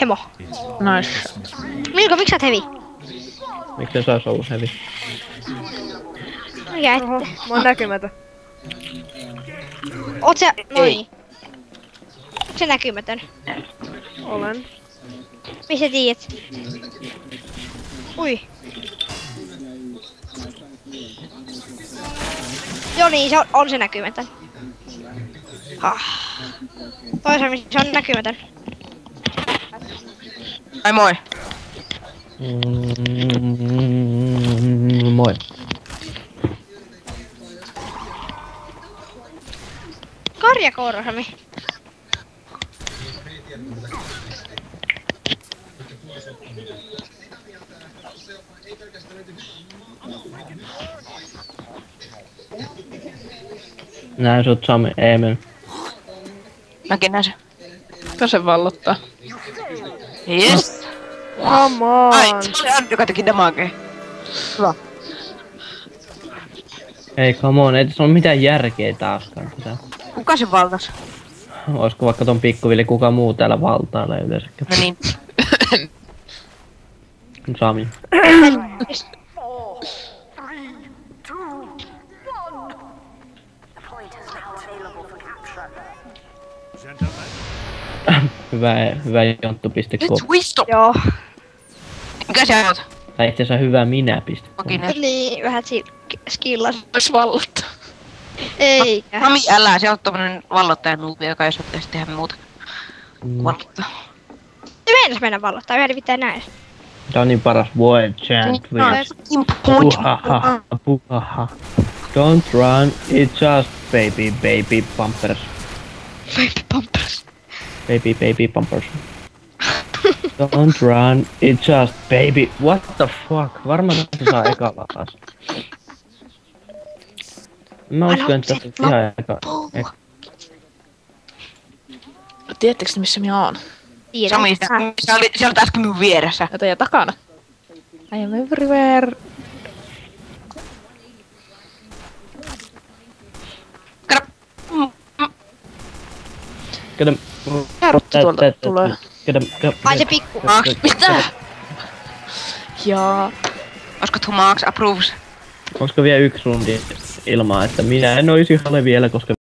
Hemo. Nice. Milko, miksi sä oot hevi? Miksi se sais olla hevi? Mikä Oho, ette? mä oon näkymätön. Oot sä... Noin. Onks se näkymätön? Olen. Missä tiedät? Ui. Joo niin, on se näkymätön. Toisaalta se on näkymätön. Ai moi. Moi. Karjakourosami. Näin sut Sami, Eemel. Mäkin näin sen. Mitä se vallottaa? Yes. Come Ai, on. se oli Antti, joka teki damagea. Hyvä. Ei, come on, ei tässä ole mitään järkeä taaskaan tätä. Kuka se valtas? Oisko vaikka ton pikkuvili kuka muu täällä valtailee yleensäkin? No niin. Sami. Hyvä jonttu.com. Nyt wisdom. Joo. Mikä sä oot? Tai itse asiassa hyvä minä.com. Okei, Niin, vähän skillas. Vois vallottaa. Ei. Sami, älä, se on tommonen vallottajan nuubi, joka ei osaa tehdä muuta. Vallottaa. Se meinas mennä vallottaa, yhden pitää näin. Tää on niin paras void chant. Puhaha, puhaha. Don't run, it's just baby bumpers. Baby bumpers. Baby bumpers. Don't run, it's just baby. What the fuck? Varmaan tässä saa ekalla taas. Mä uskon, että tässä on ihan eka. Tiedättekö te missä minä oon? Tiedän. Sami, se oli äsken minun vieressä. Ja teidän takana. I am everywhere. Kato. Kato. Jarrutti tuolta tulee. Ai se pikku. Max, mitä? Jaa. Olisiko tuo Max approves? Onko vielä yksi rundi ilmaa, että minä en olisi Hale vielä, koska